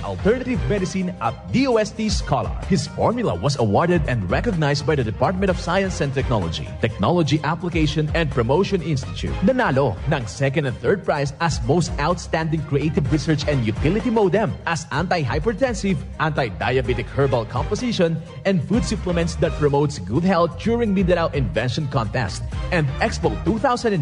Alternative Medicine at DOST Scholar. His formula was awarded and recognized by the Department of Science and Technology, Technology Application and Promotion Institute. Nanalo ng second and third prize as Most Outstanding Creative Research and Utility Modem as Anti-Hypertensive, Anti-Diabetic Herbal Composition, and Food Supplements that promotes good health during Mindanao Invention Contest and Expo 2009,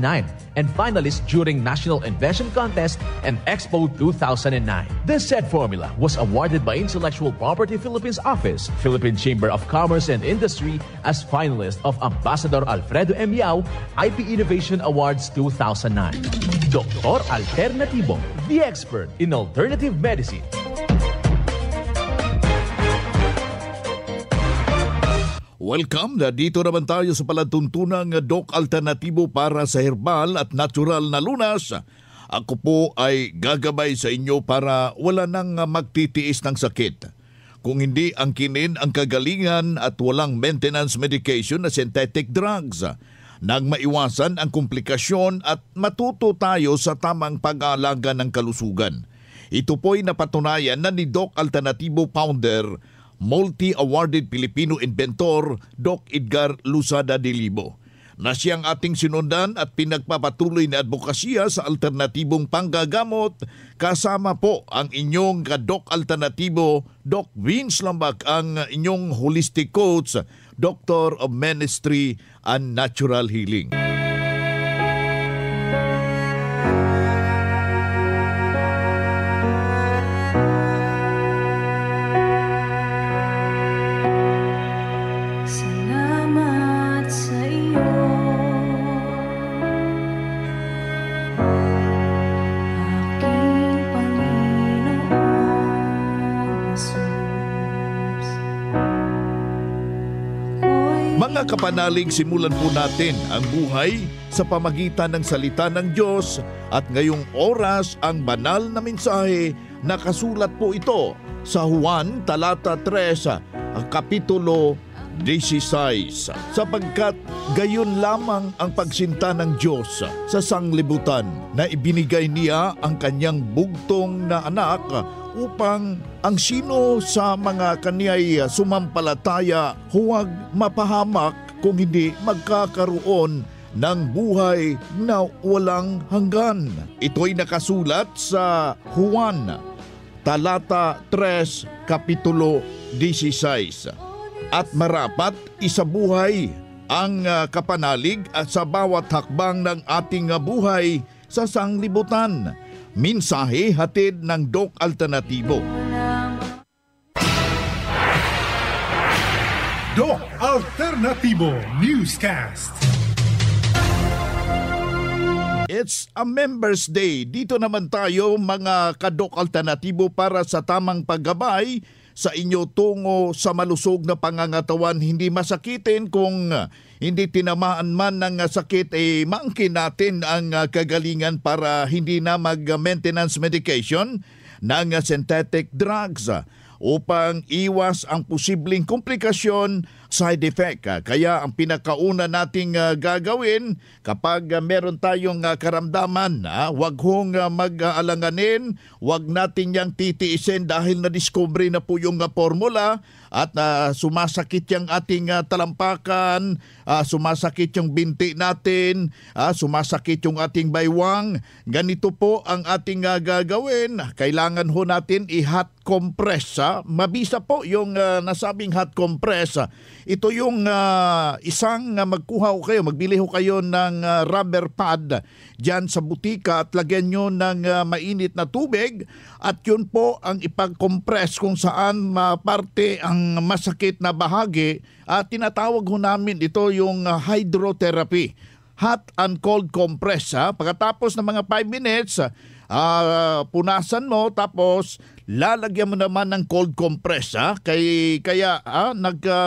and finalist during National Invention Contest and Expo 2009. The said formula was awarded by Intellectual Property Philippines Office, Philippine Chamber of Commerce and Industry as finalist of Ambassador Alfredo M. Yao IP Innovation Awards 2009. Dr. Alternativo, the expert in alternative medicine. Welcome na dito naman tayo sa palatuntunang Doc Alternatibo para sa herbal at natural na lunas. Ako po ay gagabay sa inyo para wala nang magtitiis ng sakit. Kung hindi angkinin ang kagalingan at walang maintenance medication na synthetic drugs, nang maiwasan ang komplikasyon at matuto tayo sa tamang pag-aalaga ng kalusugan. Ito po'y napatunayan na ni Doc Alternatibo founder, multi-awarded Filipino inventor Doc Edgar Lusada de Libo, na siyang ating sinundan at pinagpapatuloy na advokasya sa alternatibong panggagamot, kasama po ang inyong ka-Doc Alternatibo, Doc Vince Lambak, ang inyong holistic coach, Doctor of Ministry and Natural Healing. Mga kapanalig, simulan po natin ang buhay sa pamagitan ng salita ng Diyos at ngayong oras ang banal na mensahe, nakasulat po ito sa Juan talata 3, kapitulo 16, sapagkat gayon lamang ang pagsinta ng Diyos sa sanglibutan na ibinigay niya ang kanyang bugtong na anak upang ang sino sa mga kaniya'y sumampalataya huwag mapahamak kung hindi magkakaroon ng buhay na walang hanggan. Ito'y nakasulat sa Juan talata 3, kapitulo 16. At marapat isabuhay ang kapanalig at sa bawat hakbang ng ating buhay sa sanglibutan. Mensahe hatid ng Doc Alternatibo. Doc Alternatibo Newscast. It's a Members Day. Dito naman tayo mga ka-Doc Alternatibo para sa tamang paggabay sa inyo tungo sa malusog na pangangatawan, hindi masakitin. Kung hindi tinamaan man ng sakit, maangkin natin ang kagalingan para hindi na mag-maintenance medication ng synthetic drugs upang iwas ang posibleng komplikasyon, side effect. Kaya ang pinakauna nating gagawin kapag meron tayong karamdaman, wag hong mag-aalanganin, wag natin yang titiisin dahil na-discover na po yung formula at sumasakit yung ating talampakan, sumasakit yung binti natin, sumasakit yung ating baywang. Ganito po ang ating gagawin. Kailangan ho natin i-hot compress. Mabisa po yung nasabing hot compress. Ito yung isang magkuha ho kayo, magbili ho kayo ng rubber pad dyan sa butika at lagyan nyo ng mainit na tubig at yun po ang ipag-compress kung saan parte ang masakit na bahagi. Tinatawag ho namin ito yung hydrotherapy, hot and cold compress. Pagkatapos ng mga 5 minutes, punasan mo tapos lalagyan mo naman ng cold compress. Kaya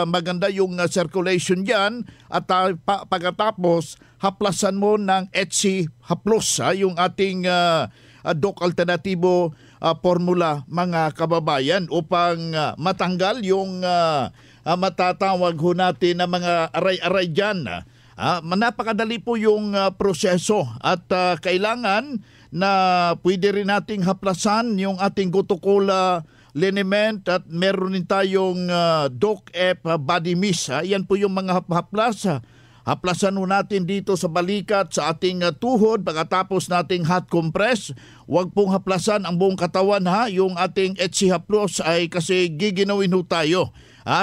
maganda yung circulation dyan at pagkatapos haplasan mo ng HC Haplos, yung ating Doc Alternatibo formula mga kababayan upang matanggal yung matatawag ho natin na mga aray-aray dyan. Napakadali po yung proseso at kailangan na pwede rin nating haplasan yung ating Gotocola liniment at meron din tayong DOC-F body mist. Yan po yung mga haplas. Haplasan mo natin dito sa balikat, sa ating tuhod, pagkatapos nating hot compress. Huwag pong haplasan ang buong katawan yung ating HC Haplos ay kasi giginawin ho tayo.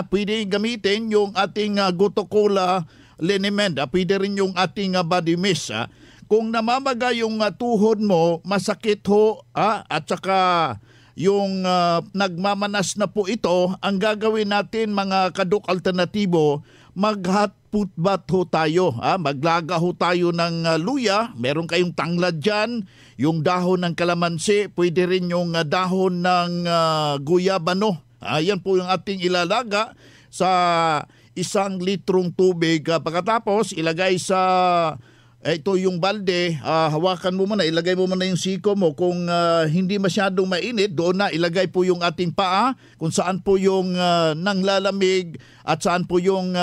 Pwede gamitin yung ating Gotocola liniment. Pwede rin yung ating body mist. Kung namamaga yung tuhod mo, masakit ho at saka yung nagmamanas na po ito, ang gagawin natin mga kadok alternatibo, mag-hot foot bath ho tayo. Maglaga ho tayo ng luya, meron kayong tanglad dyan, yung dahon ng kalamansi, pwede rin yung dahon ng guyabano. Yan po yung ating ilalaga sa 1 litrong tubig. Pagkatapos, ilagay sa ito yung balde, hawakan mo muna, ilagay mo muna yung siko mo. Kung hindi masyadong mainit, doon na ilagay po yung ating paa, kung saan po yung nanglalamig at saan po yung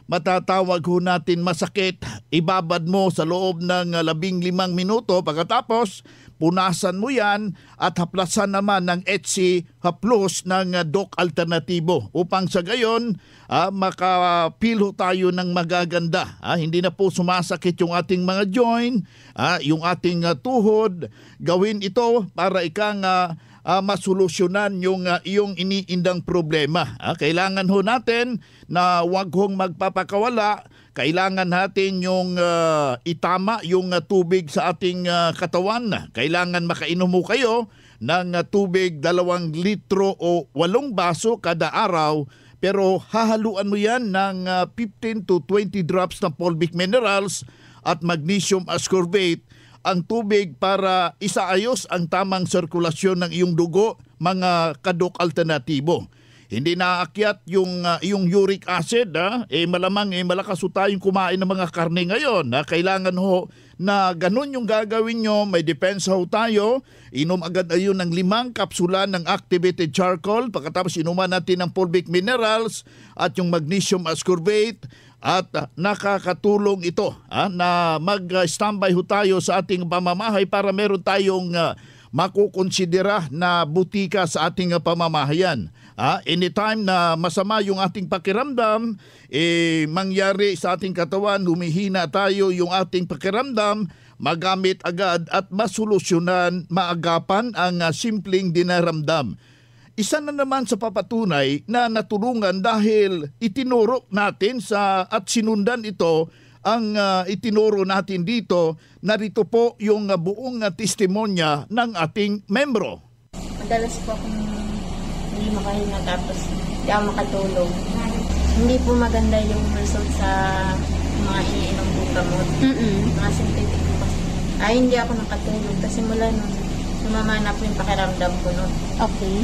matatawag ho natin masakit. Ibabad mo sa loob ng 15 minuto. Pagkatapos, punasan mo yan at haplasan naman ng HC Haplos ng DOC Alternatibo upang sa gayon makapilo tayo ng magaganda. Hindi na po sumasakit yung ating mga joint, yung ating tuhod. Gawin ito para ikang masolusyonan yung iyong iniindang problema. Kailangan ho natin na wag hong magpapakawala. Kailangan natin yung itama yung tubig sa ating katawan. Kailangan makainom mo kayo ng tubig 2 litro o 8 baso kada araw. Pero hahaluan mo yan ng 15 to 20 drops ng fulvic minerals at magnesium ascorbate ang tubig para isaayos ang tamang sirkulasyon ng iyong dugo, mga kadok alternatibo. Hindi naakyat yung uric acid, malamang malakas ho tayong kumain ng mga karne ngayon. Kailangan ho na ganun yung gagawin nyo, may depensa ho tayo. Inom agad ayun ng 5 kapsula ng activated charcoal, pagkatapos inuman natin ng fulvic minerals at yung magnesium ascorbate. At nakakatulong ito na mag-standby ho tayo sa ating pamamahay para meron tayong makukonsidera na butika sa ating pamamahayan. Anytime na masama yung ating pakiramdam, mangyari sa ating katawan, humihina tayo yung ating pakiramdam, magamit agad at masolusyonan, maagapan ang simpleng dinaramdam. Isa na naman sa papatunay na natulungan dahil itinuro natin at sinundan ito ang itinuro natin dito. Narito po yung buong testimonya ng ating membro. Madalas po akong hindi makahinga tapos hindi ako makatulog. Hindi po maganda yung result sa mga iniinom po gamot. Mga synthetic po kasi. Hindi ako nakatulog kasi mula nun, sumama na po yung pakiramdam ko nun. Okay.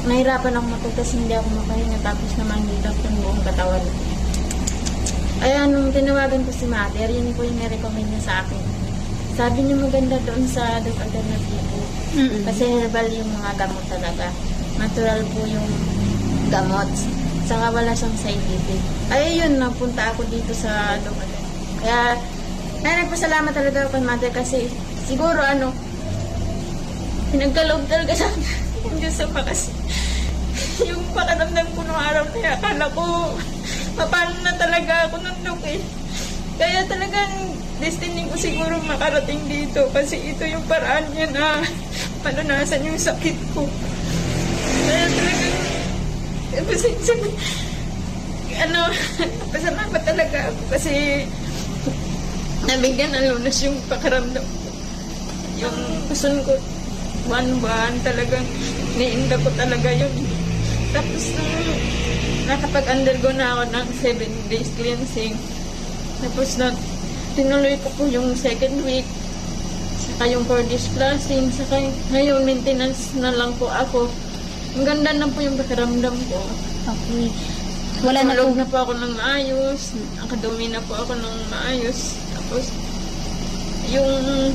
Nahirapan ako matulog kasi hindi ako makahinga tapos naman dito yung buong katawan. Ay, nung tinawagan ko si Mother, yun po yung nirecommend niya sa akin. Sabi niya maganda doon sa DOC Alternatibo. Kasi herbal yung mga gamot talaga. Natural po yung gamot. Saka wala siyang side effect. Ay, yun, napunta ako dito sa DOC Alternatibo. Kaya, nagpasalamat talaga ako kay Mother kasi siguro pinagkaloob talaga sa yung Diyos sa kasi yung pakiramdam ko nung araw na yan, akala ko paano na talaga ako nandok Kaya talagang destiny ko siguro makarating dito kasi ito yung paraan niya na palunasan yung sakit ko. Kaya talagang pasalamat talaga ako kasi nabigyan ng lunas yung pakiramdam ko. Yung puson ko 1 buwan talagang niinda ko talaga yun. Tapos nakapag-undergo na ako ng 7 days cleansing. Tapos tinuloy ko po yung 2nd week. Saka yung 4 days flushing. Saka ngayon maintenance na lang po ako. Ang ganda na po yung pakiramdam ko. Okay. Wala na Tulog na po ako ng maayos. Nakadumi na po ako ng maayos. Tapos yung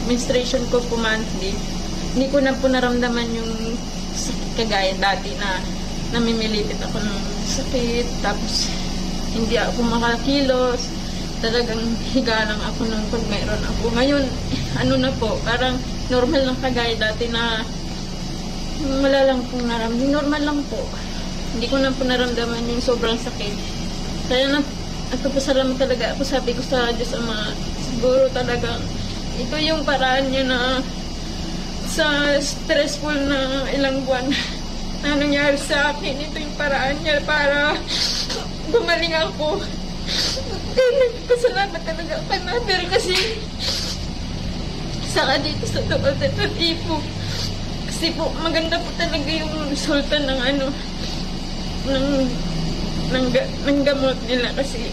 menstruation ko po monthly. Hindi ko na po naramdaman yung sakit kagaya dati na namimilipit ako ng sakit. Tapos hindi ako makakilos. Talagang higa lang ako nung pag mayroon ako. Ngayon, na po, parang normal lang kagaya dati na Wala lang pong naramdaman. Normal lang po. Hindi ko na po naramdaman yung sobrang sakit. Kaya nagpapasalamat talaga ako. Sabi ko sa Diyos Ama, siguro talagang ito yung paraan niya na sa stressful na ilang buwan na nangyari sa akin. Ito yung paraan niya para gumaling ako. Kaya nagpapasalamat talaga ako kay Mother kasi saka dito sa alternatibo. Kasi po maganda po talaga yung resulta ng ng gamot nila kasi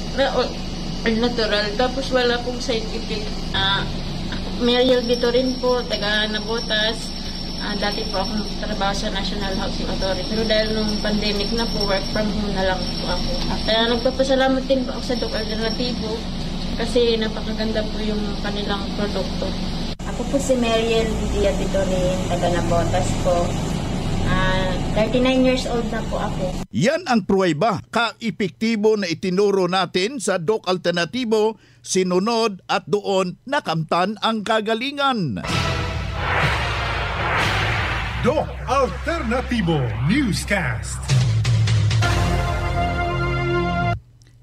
natural. Tapos wala pong side effect. Mariel Vito rin po, taga Nabotas. Dati po akong trabaho sa National Housing Authority. Pero dahil nung pandemic na po, work from home na lang po ako. Kaya nagpapasalamat din po ako sa Doc Alternativo kasi napakaganda po yung kanilang produkto. Ako po si Mariel Vito rin, taga Nabotas po. 39 years old na po ako. Yan ang pruweba, ka-epektibo na itinuro natin sa Doc Alternativo, sinunod at doon nakamtan ang kagalingan. Doc Alternativo Newscast.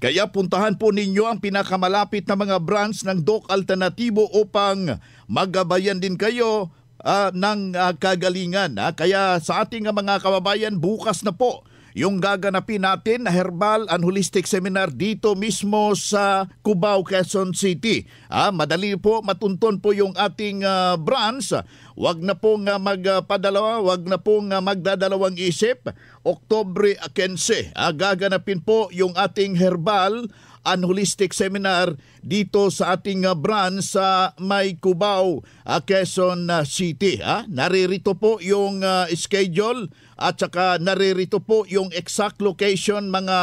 Kaya puntahan po ninyo ang pinakamalapit na mga branch ng Doc Alternativo upang magabayan din kayo ng kagalingan. Kaya sa ating mga kababayan, bukas na po yung gaganapin natin na Herbal and Holistic Seminar dito mismo sa Cubao, Quezon City. Madali po, matunton po yung ating branch. Wag na pong magpadalawa, wag na pong magdadalawang isip. Oktubre 15, gaganapin po yung ating Herbal and Holistic Seminar dito sa ating branch sa May Cubao, Quezon City. Naririto po yung schedule at saka naririto po yung exact location mga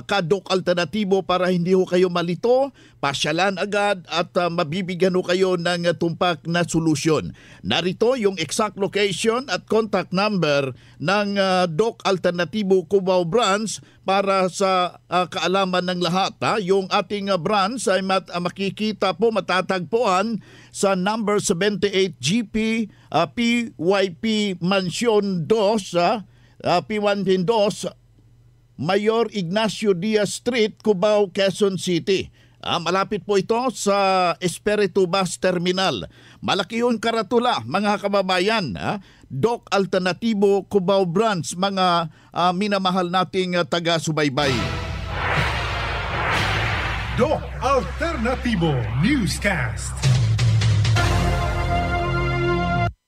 ka-Doc Alternativo para hindi ho kayo malito, pasyalan agad at mabibigyan ho kayo ng tumpak na solusyon. Narito yung exact location at contact number ng Doc Alternativo Cubao branch para sa kaalaman ng lahat. Yung ating branch ay makikita po, matatagpuan sa number 78 GP PYP Mansion 2, P1 2, Mayor Ignacio Diaz Street, Cubao, Quezon City. Malapit po ito sa Espiritu Bus Terminal. Malaki yung karatula, mga kababayan. Doc Alternativo Cubao Branch, mga minamahal nating taga-subaybay. Doc Alternativo Newscast.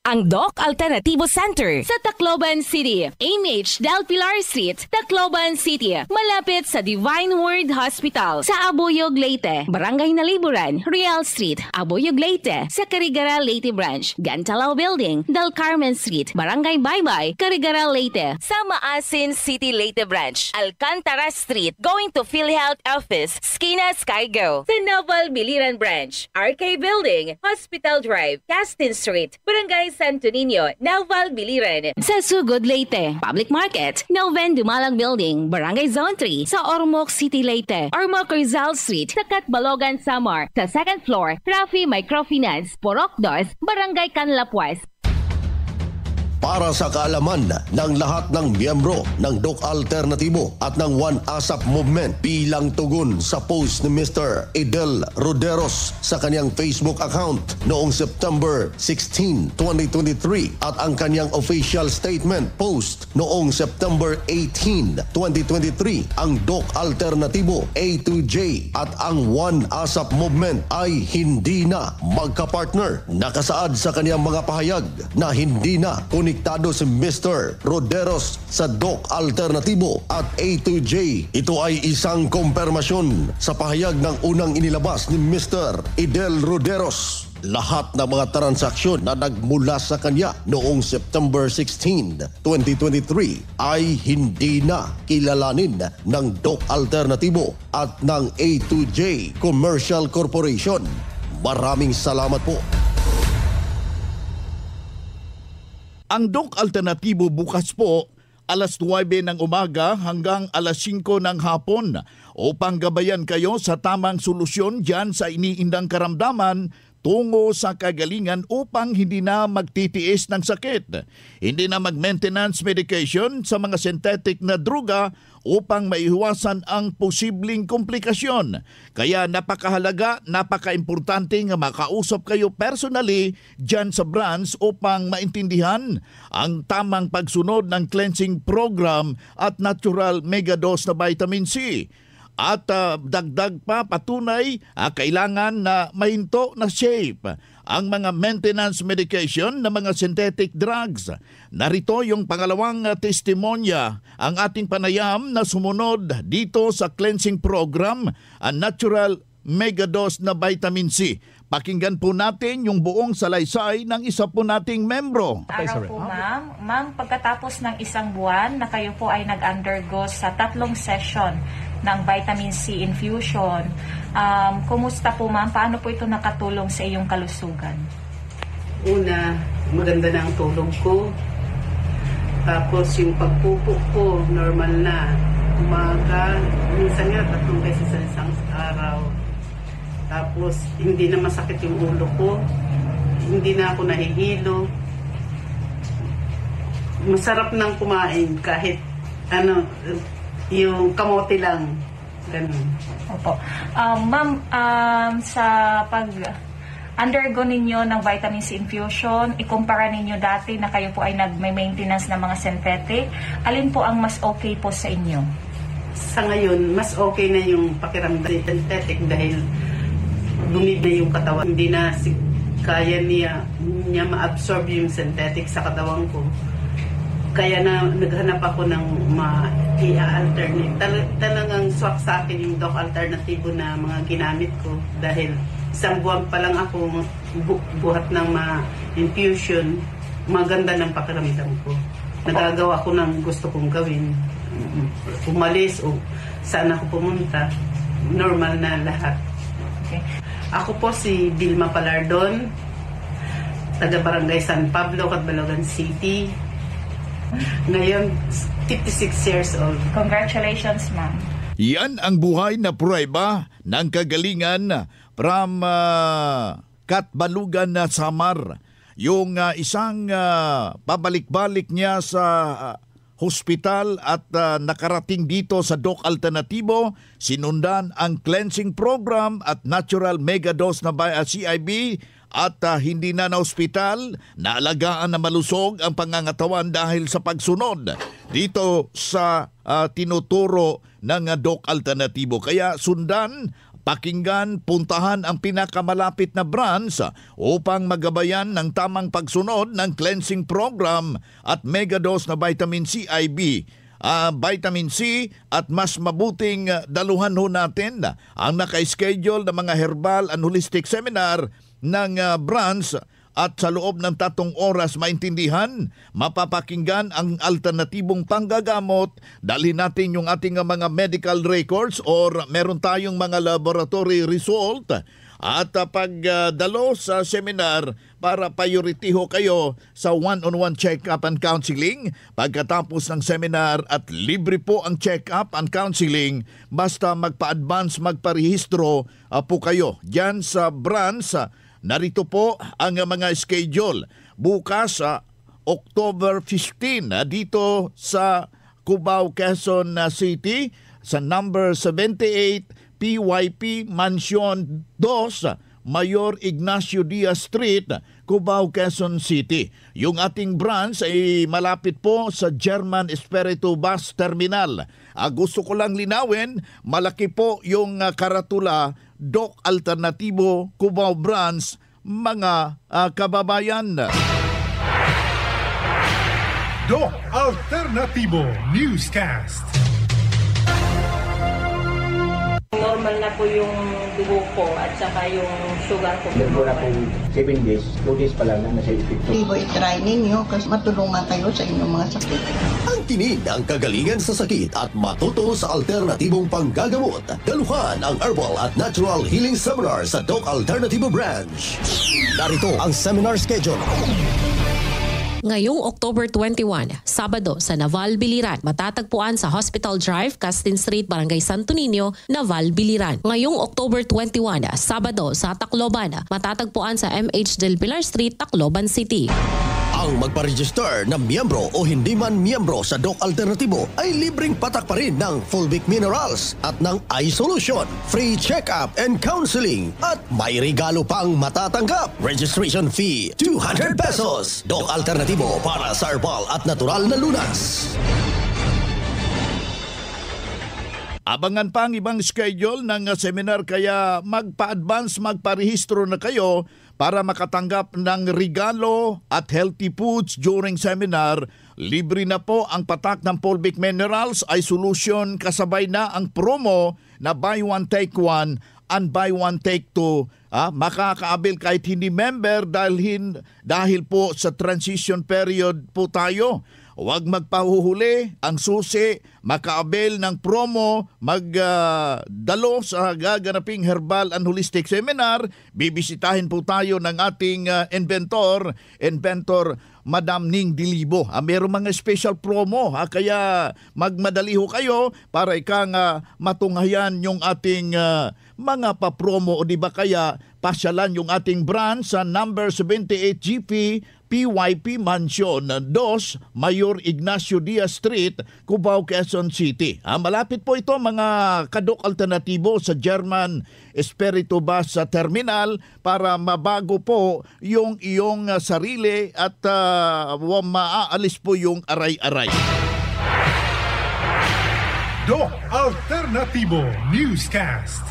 Ang Doc Alternativo Center sa Tacloban City, AMH Del Pilar Street, Tacloban City, malapit sa Divine Word Hospital sa Abuyog, Leyte, Barangay Naliburan, Real Street, Abuyog, Leyte, sa Carigara, Leyte Branch, Gantalao Building, Del Carmen Street, Barangay Baybay, Carigara, Leyte, sa Maasin City, Leyte Branch, Alcantara Street, going to PhilHealth Office, Skina Skygo, sa Naval Biliran Branch, RK Building, Hospital Drive, Castin Street, Barangay Santo Niño, Naval Biliran. Sa Sugod, Leyte, Public Market, Noven Dumalang Building, Barangay Zone 3, sa Ormoc City, Leyte, Ormoc Rizal Street, sa Catbalogan, Samar, sa second floor, Rafi Microfinance, Porok 2, Barangay Canlapuas. Para sa kaalaman ng lahat ng miyembro ng Doc Alternativo at ng One ASAP Movement bilang tugon sa post ni Mr. Idel Roderos sa kanyang Facebook account noong September 16, 2023 at ang kanyang official statement post noong September 18, 2023, ang Doc Alternativo A2J at ang One ASAP Movement ay hindi na magkapartner. Nakasaad sa kanyang mga pahayag na hindi na konektado si Mr. Roderos sa Doc Alternativo at A2J. Ito ay isang kumpirmasyon sa pahayag ng unang inilabas ni Mr. Idel Roderos. Lahat ng mga transaksyon na nagmula sa kanya noong September 16, 2023 ay hindi na kilalanin ng Doc Alternativo at ng A2J Commercial Corporation. Maraming salamat po. Ang Doc Alternativo bukas po, alas 9 ng umaga hanggang alas 5 ng hapon upang gabayan kayo sa tamang solusyon dyan sa iniindang karamdaman tungo sa kagalingan upang hindi na magtitiis ng sakit. Hindi na mag-maintenance medication sa mga synthetic na druga upang maiwasan ang posibleng komplikasyon. Kaya napakahalaga, napaka-importante nga makausap kayo personally dyan sa branch upang maintindihan ang tamang pagsunod ng cleansing program at natural megadose na vitamin C. At dagdag pa patunay, kailangan na mahinto na shape ang mga maintenance medication na mga synthetic drugs. Narito yung pangalawang testimonya, ang ating panayam na sumunod dito sa cleansing program, ang natural megadose na vitamin C. Pakinggan po natin yung buong salaysay ng isa po nating membro. Araw po, ma'am. Ma'am, pagkatapos ng isang buwan na kayo po ay nag-undergo sa 3 session ng vitamin C infusion, kumusta po, ma'am? Paano po ito nakatulong sa iyong kalusugan? Una, maganda na ang tulog ko. Tapos yung pagpupo ko, normal na. Umaga, minsan nga 3 beses sa isang araw. Tapos, hindi na masakit yung ulo ko. Hindi na ako nahihilo. Masarap nang kumain kahit yung kamote lang. Ganun. Opo. Ma'am, sa pag-undergo ninyo ng vitamin C infusion, ikumpara ninyo dati na kayo po ay nag-maintenance ng mga synthetic, alin po ang mas okay po sa inyo? Sa ngayon, mas okay na yung pakiramdam synthetic dahil lumibay yung katawan. Hindi na kaya niya ma-absorb yung synthetic sa katawan ko. Kaya na naghanap ako ng i-alternate. Talagang swak sa akin yung Doc Alternativo na mga ginamit ko dahil isang buwan pa lang ako buhat ng infusion, maganda ng pakiramdam ko. Nagagawa ko ng gusto kong gawin. Umalis o saan ako pumunta, normal na lahat. Okay. Ako po si Vilma Palardon, taga Barangay San Pablo, Catbalogan City. Ngayon, 56 years old. Congratulations, ma'am. Yan ang buhay na prueba ng kagalingan from Catbalogan na Samar. Yung isang pabalik-balik niya sa hospital at nakarating dito sa Doc Alternativo, sinundan ang cleansing program at natural megadose na CIB at hindi na hospital, naalagaan na malusog ang pangangatawan dahil sa pagsunod dito sa tinuturo ng Doc Alternativo. Kaya sundan, pakinggan, puntahan ang pinakamalapit na branch upang magabayan ng tamang pagsunod ng cleansing program at megadose na vitamin CIB. Vitamin C at mas mabuting daluhan ho natin ang naka-schedule ng mga herbal and holistic seminar ng branch at sa loob ng 3 oras maintindihan, mapapakinggan ang alternatibong panggagamot. Dalhin natin yung ating mga medical records or meron tayong mga laboratory result at pagdalo sa seminar para priority ho kayo sa one-on-one check-up and counseling. Pagkatapos ng seminar at libre po ang check-up and counseling, basta magpa-advance, magparehistro po kayo dyan sa branch. Narito po ang mga schedule. Bukas October 15 dito sa Cubao, Quezon City sa number 78 PYP Mansion 2, Mayor Ignacio Diaz Street, Cubao, Quezon City. Yung ating branch ay malapit po sa German Espiritu Bus Terminal. Gusto ko lang linawin, malaki po yung karatula Doc Alternativo Cubao Branch, mga kababayan. Doc Alternativo Newscast. Normal na po yung dugo ko at saka yung sugar ko. Wala pong 7 days, 2 days pa lang na nasa epekto. I-try ninyo kasi matulungan kayo sa inyong mga sakit. Ang tinig ng kagalingan sa sakit at matuto sa alternatibong panggagamot. Daluhan ang Herbal at Natural Healing Seminar sa Doc Alternativo Branch. Narito ang seminar schedule. Ngayong October 21, Sabado sa Naval Biliran, matatagpuan sa Hospital Drive, Castin Street, Barangay Santo Niño, Naval Biliran. Ngayong October 21, Sabado sa Tacloban, matatagpuan sa MH Del Pilar Street, Tacloban City. Ang magpa-register na miyembro o hindi man miyembro sa Doc Alternatibo ay libreng patak pa rin ng Fulvic Minerals at ng iSolution, free check-up and counseling at may regalo pang matatanggap. Registration fee 200 pesos. Doc Alternatibo para sa herbal at natural na lunas. Abangan pa ang ibang schedule ng seminar kaya magpa-advance, magparehistro na kayo para makatanggap ng regalo at healthy foods during seminar. Libre na po ang patak ng Fulvic Minerals iSolution kasabay na ang promo na buy one take one and buy one take two. Makakaabil kahit hindi member dahil po sa transition period po tayo. Huwag magpahuhuli, ang susi, makaabil ng promo, magdalo sa gaganaping Herbal and Holistic Seminar. Bibisitahin po tayo ng ating inventor Madam Ning Dilibo. Mayroong mga special promo, kaya magmadali ho kayo para matunghayan yung ating mga papromo o di ba kaya pasyalan yung ating branch sa number 78 GP PYP Mansion 2, Mayor Ignacio Diaz Street, Cubao, Quezon City. Malapit po ito mga kadok alternatibo sa German Espiritu Bus Terminal para mabago po yung iyong sarili at maaalis po yung aray-aray. Doc Alternatibo Newscast.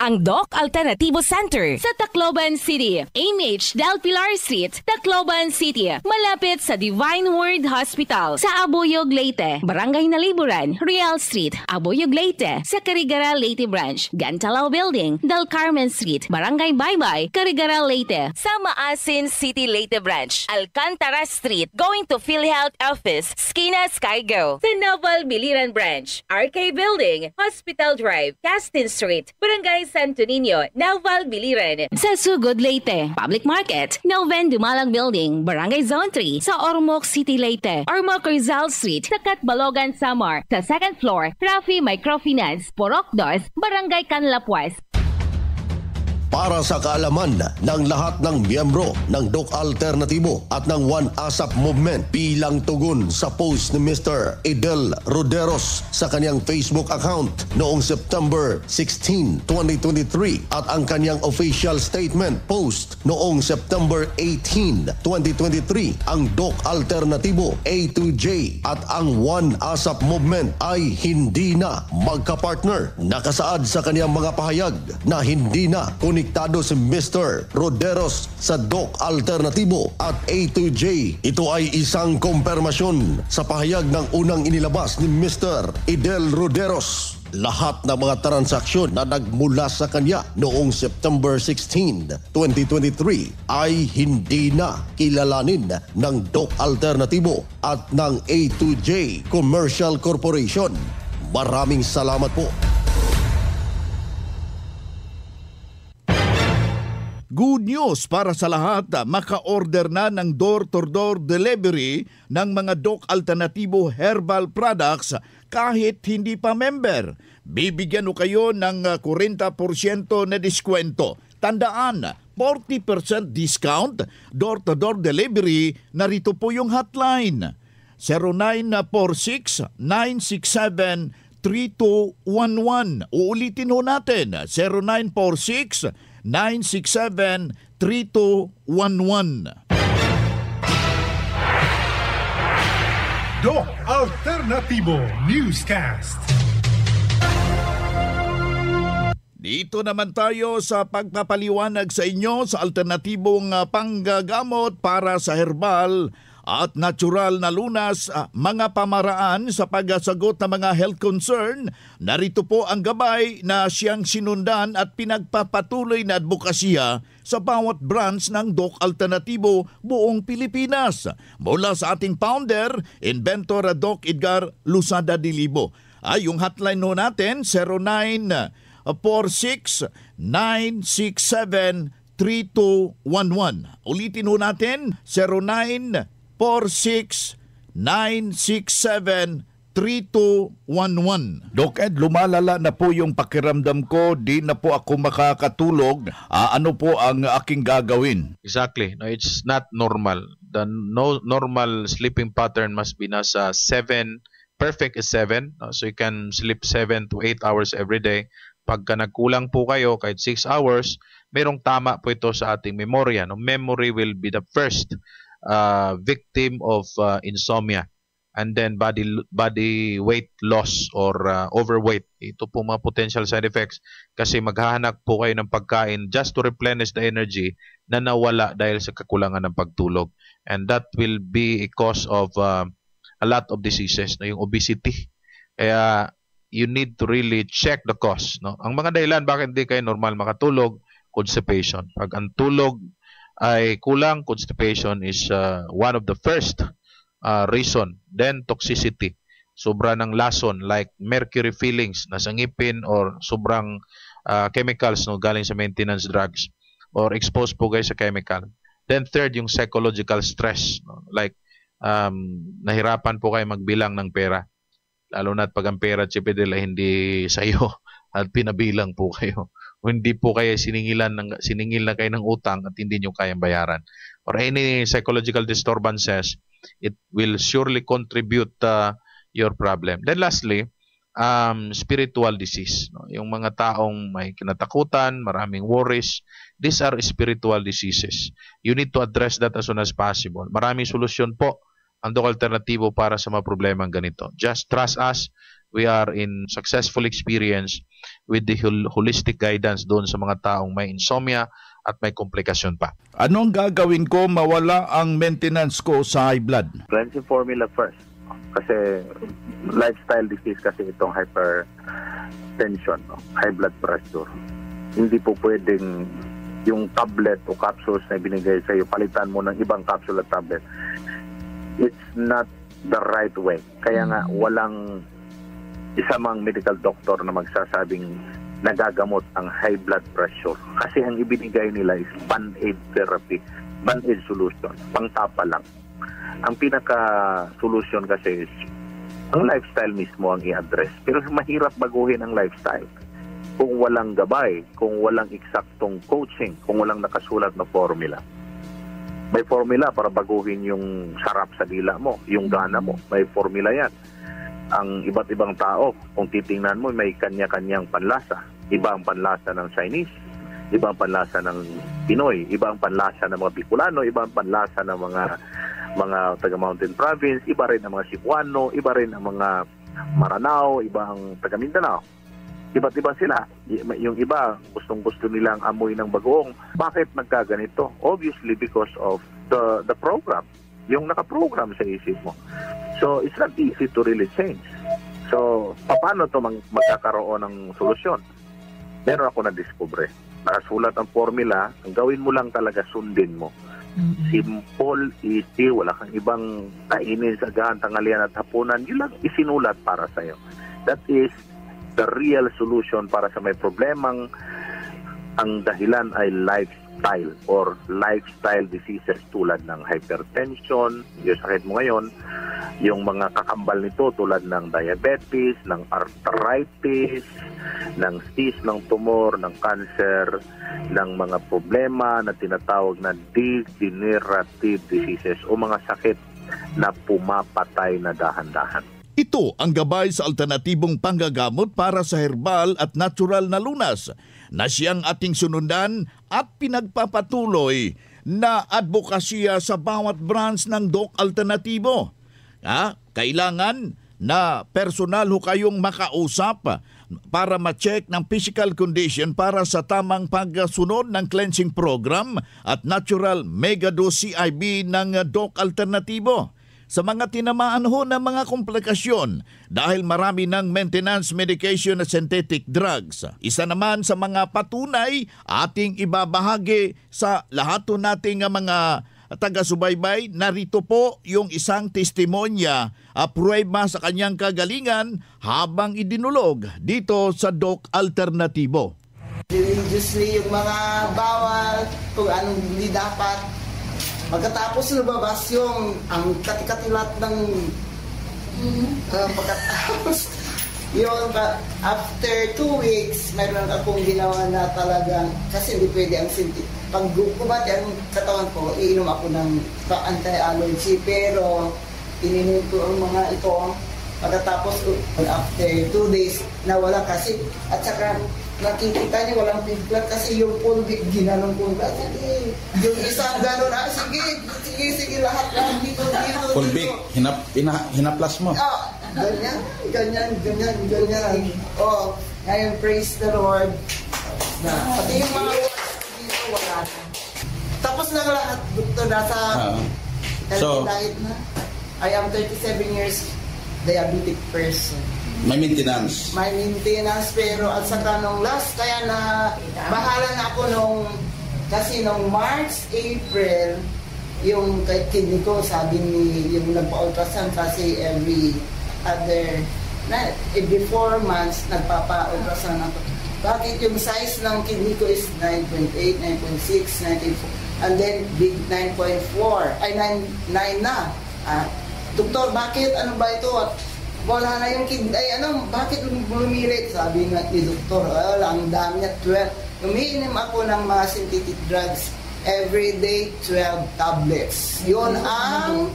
Ang Doc Alternativo Center sa Tacloban City, MH Del Pilar Street, Tacloban City, malapit sa Divine Word Hospital sa Abuyog, Leyte, Barangay Naliburan, Real Street, Abuyog, Leyte, sa Carigara, Leyte Branch, Gantalao Building, Del Carmen Street, Barangay Baybay, Carigara, Leyte, sa Maasin City, Leyte Branch, Alcantara Street, going to PhilHealth Office, Skina Skygo, sa Naval Biliran Branch, RK Building, Hospital Drive, Castin Street, Barangay Santo Niño, Naval Biliran, sa Sugod, Leyte, Public Market, Noven Dumalang Building, Barangay Zone 3, sa Ormoc City, Leyte, Ormoc Rizal Street, sa Catbalogan, Samar, sa second floor, Rafi Microfinance, Porok 2, Barangay Canlapuas. Para sa kaalaman ng lahat ng miyembro ng Doc Alternatibo at ng One ASAP Movement bilang tugon sa post ni Mr. Idel Roderos sa kanyang Facebook account noong September 16, 2023 at ang kanyang official statement post noong September 18, 2023, ang Doc Alternatibo A to J at ang One ASAP Movement ay hindi na magkapartner. Nakasaad sa kanyang mga pahayag na hindi na konektado si Mr. Roderos sa Doc Alternatibo at A2J. Ito ay isang kumpirmasyon sa pahayag ng unang inilabas ni Mr. Idel Roderos. Lahat ng mga transaksyon na nagmula sa kanya noong September 16, 2023 ay hindi na kilalanin ng Doc Alternatibo at ng A2J Commercial Corporation. Maraming salamat po. Good news para sa lahat, maka-order na ng door-to-door delivery ng mga Doc Alternatibo herbal products kahit hindi pa member. Bibigyan o kayo ng 40% na diskwento. Tandaan, 40% discount, door-to-door delivery, narito po yung hotline. 0946-967-3211. Uulitin ho natin, 0946-967-3211. Doc Alternatibo Newscast. Dito naman tayo sa pagpapaliwanag sa inyo sa alternatibong panggagamot para sa herbal at natural na lunas, mga pamaraan sa pagsagot ng mga health concern. Narito po ang gabay na siyang sinundan at pinagpapatuloy na advokasya sa bawat branch ng Doc Alternatibo buong Pilipinas. Mula sa ating founder, inventor Doc Edgar Lusada Dilibo. Yung hotline ho natin, 0946-967-3211. Ulitin ho natin, 0946-967-3211. Doc Ed, lumalala na po yung pakiramdam ko, di na po ako makakatulog. Ano po ang aking gagawin? Exactly. No, it's not normal. The normal sleeping pattern must be nasa 7. Perfect is 7. No? So you can sleep 7 to 8 hours every day. Pagka nagkulang po kayo, kahit 6 hours, merong tama po ito sa ating memorya. No? Memory will be the first victim of insomnia. And then body weight loss or overweight. Ito po mga potential side effects kasi maghahanap po kayo ng pagkain just to replenish the energy na nawala dahil sa kakulangan ng pagtulog. And that will be a cause of a lot of diseases, no? Yung obesity. Kaya you need to really check the cause. No? Ang mga dahilan bakit hindi kayo normal makatulog, constipation. Pag ang tulog ay kulang, constipation is one of the first reason. Then toxicity, sobra ng lason like mercury fillings nasa ngipin or sobrang chemicals no galing sa maintenance drugs or exposed po guys sa chemical. Then third, yung psychological stress, no? Like nahirapan po kayo magbilang ng pera, lalo na pag ang pera Chipidel ay hindi sa iyo at pinabilang po kayo o hindi po kayo siningil na kayo ng utang at hindi nyo kayang bayaran or any psychological disturbances, it will surely contribute your problem. Then lastly, spiritual disease. No? Yung mga taong may kinatakutan, maraming worries, these are spiritual diseases. You need to address that as soon as possible. Maraming solusyon po ang Doc Alternatibo para sa mga problemang ganito. Just trust us. We are in successful experience with the holistic guidance doon sa mga taong may insomnia at may komplikasyon pa. Anong gagawin ko mawala ang maintenance ko sa high blood? Cleansing formula first. Kasi lifestyle disease kasi itong hypertension, no? High blood pressure. Hindi po pwedeng yung tablet o capsules na binigay sa iyo, palitan mo ng ibang capsule at tablet. It's not the right way. Kaya nga walang isa mang medical doctor na magsasabing nagagamot ang high blood pressure. Kasi ang ibinigay nila is band-aid therapy, band-aid solution, pangtapa lang. Ang pinaka-solution kasi is ang lifestyle mismo ang i-address. Pero mahirap baguhin ang lifestyle kung walang gabay, kung walang eksaktong coaching, kung walang nakasulat na formula. May formula para baguhin yung sarap sa dila mo, yung gana mo. May formula yan. Ang iba't ibang tao, kung titingnan mo, may kanya-kanyang panlasa. Iba ang panlasa ng Chinese, iba ang panlasa ng Pinoy, iba ang panlasa ng mga Bicolano, iba ang panlasa ng mga taga Mountain Province, iba rin ang mga Cebuano, iba rin ang mga Maranao, iba ang taga Mindanao. Iba't iba sila. Yung iba, gustong-gusto nilang amoy ng bagoong. Bakit nagkaganito? Obviously because of the program. Yung nakaprogram sa isip mo. So, it's not easy to really change. So, paano to magkakaroon ng solusyon? Meron ako na-discover. Nakasulat ang formula, ang gawin mo lang talaga sundin mo. Simple, easy, wala kang ibang kainin sa agahan, tanghalian at hapunan. Yun lang isinulat para sa'yo. That is the real solution para sa may problemang ang dahilan ay lifestyle or lifestyle diseases tulad ng hypertension, yung sakit mo ngayon, yung mga kakambal nito tulad ng diabetes, ng arthritis, ng cyst, ng tumor, ng cancer, ng mga problema na tinatawag na degenerative diseases o mga sakit na pumapatay na dahan-dahan. Ito ang gabay sa alternatibong panggagamot para sa herbal at natural na lunas na siyang ating sunundan at pinagpapatuloy na advokasya sa bawat branch ng Doc Alternatibo. Kailangan na personal ho kayong makausap para ma-check ng physical condition para sa tamang pagsunod ng cleansing program at natural megadose CIB ng Doc Alternatibo. Sa mga tinamaan ho ng mga komplikasyon dahil marami ng maintenance medication at synthetic drugs. Isa naman sa mga patunay ating ibabahagi sa lahat nating mga taga-subaybay, narito po yung isang testimonya, pruweba sa kanyang kagalingan habang idinulog dito sa Doc Alternatibo. Religiously, yung mga bawal, kung anong hindi dapat. Pagkatapos lumabas yung ang katikatilat ng pagkatapos yun, after 2 weeks, mayroon akong ginawa na talagang, kasi hindi pwede ang pag kumati ang katawan ko, iinom ako ng anti-allergy, pero ininom ko ang mga ito. Pagkatapos, after 2 days, nawala kasi, at saka nakikita niyo walang piglat kasi yung pulbik ginanong ko. Sige, yung isang gano'n, sige, lahat dito. Pulbik, hinaplas mo? Ganyan. Oh, ngayon, praise the Lord. Pati yung mga dito, wala na. Tapos na lahat, doktor, nasa diet na. I am 37 years diabetic person. May maintenance. May maintenance, pero at saka nung last, kaya na bahala na ako kasi nung March, April, yung kidney ko, sabi ni, yung nagpa-ultrasound kasi every 4 months, nagpapa-ultrasound ako. Bakit yung size ng kidney ko is 9.8, 9.6, 9.4, and then big 9.4, ay 9 na. Doktor, bakit? Ano ba ito? Wala na yung kidney. Bakit lumilit? Sabi nga ni doktor, ang dami niya, 12. Umiinom ako ng mga synthetic drugs. Every day, 12 tablets. Yun ang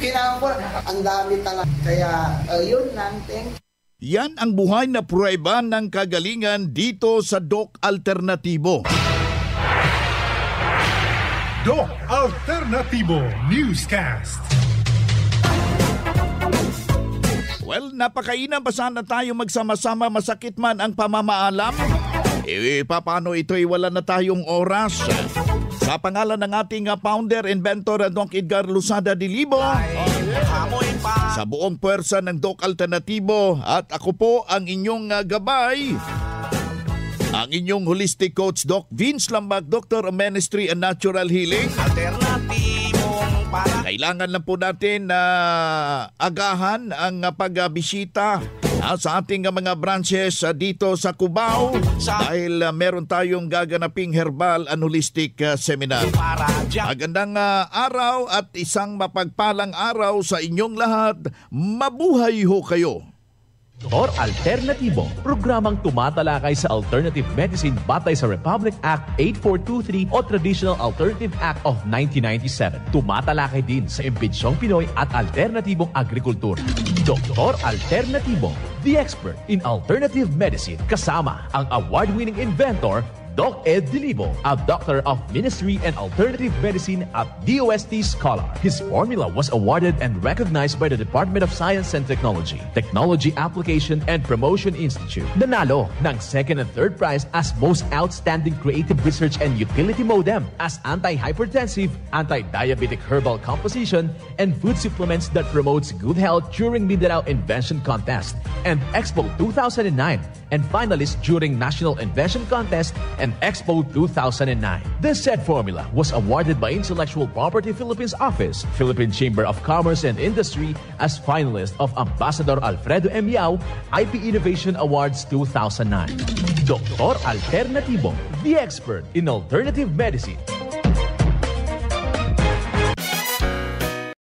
kailangan ko. Ang dami talaga. Kaya, yun lang. Yan ang buhay na pruweba ng kagalingan dito sa Doc Alternatibo. Doc Alternatibo Newscast. Well, napakainam pa sana tayo magsama-sama, masakit man ang pamamaalam. Paano ito'y wala na tayong oras? Sa pangalan ng ating founder, inventor, Doc Edgar Losada Dilibo, sa buong puwersa ng Doc Alternatibo, at ako po ang inyong gabay, ang inyong holistic coach, Doc Vince Lambag, Doctor of Ministry and Natural Healing. Kailangan lang po natin na agahan ang pagbisita sa ating mga branches dito sa Cubao dahil meron tayong gaganaping herbal and holistic seminar. Magandang araw at isang mapagpalang araw sa inyong lahat. Mabuhay ho kayo! Doktor Alternatibo, programang tumatalakay sa alternative medicine batay sa Republic Act 8423 o Traditional Alternative Act of 1997. Tumatalakay din sa imbitsyong Pinoy at alternatibong agrikultura. Doktor Alternatibo, the expert in alternative medicine, kasama ang award-winning inventor Doc Ed Dilibo, a doctor of ministry and alternative medicine at DOST Scholar. His formula was awarded and recognized by the Department of Science and Technology, Technology Application and Promotion Institute. Nanalo ng second and third prize as Most Outstanding Creative Research and Utility Modem as Anti-Hypertensive, Anti-Diabetic Herbal Composition, and Food Supplements that promotes good health during Mindanao Invention Contest and Expo 2009, and finalist during National Invention Contest and Expo 2009. This said formula was awarded by Intellectual Property Philippines Office, Philippine Chamber of Commerce and Industry as finalist of Ambassador Alfredo M. Yao IP Innovation Awards 2009. Doktor Alternatibo, the expert in alternative medicine.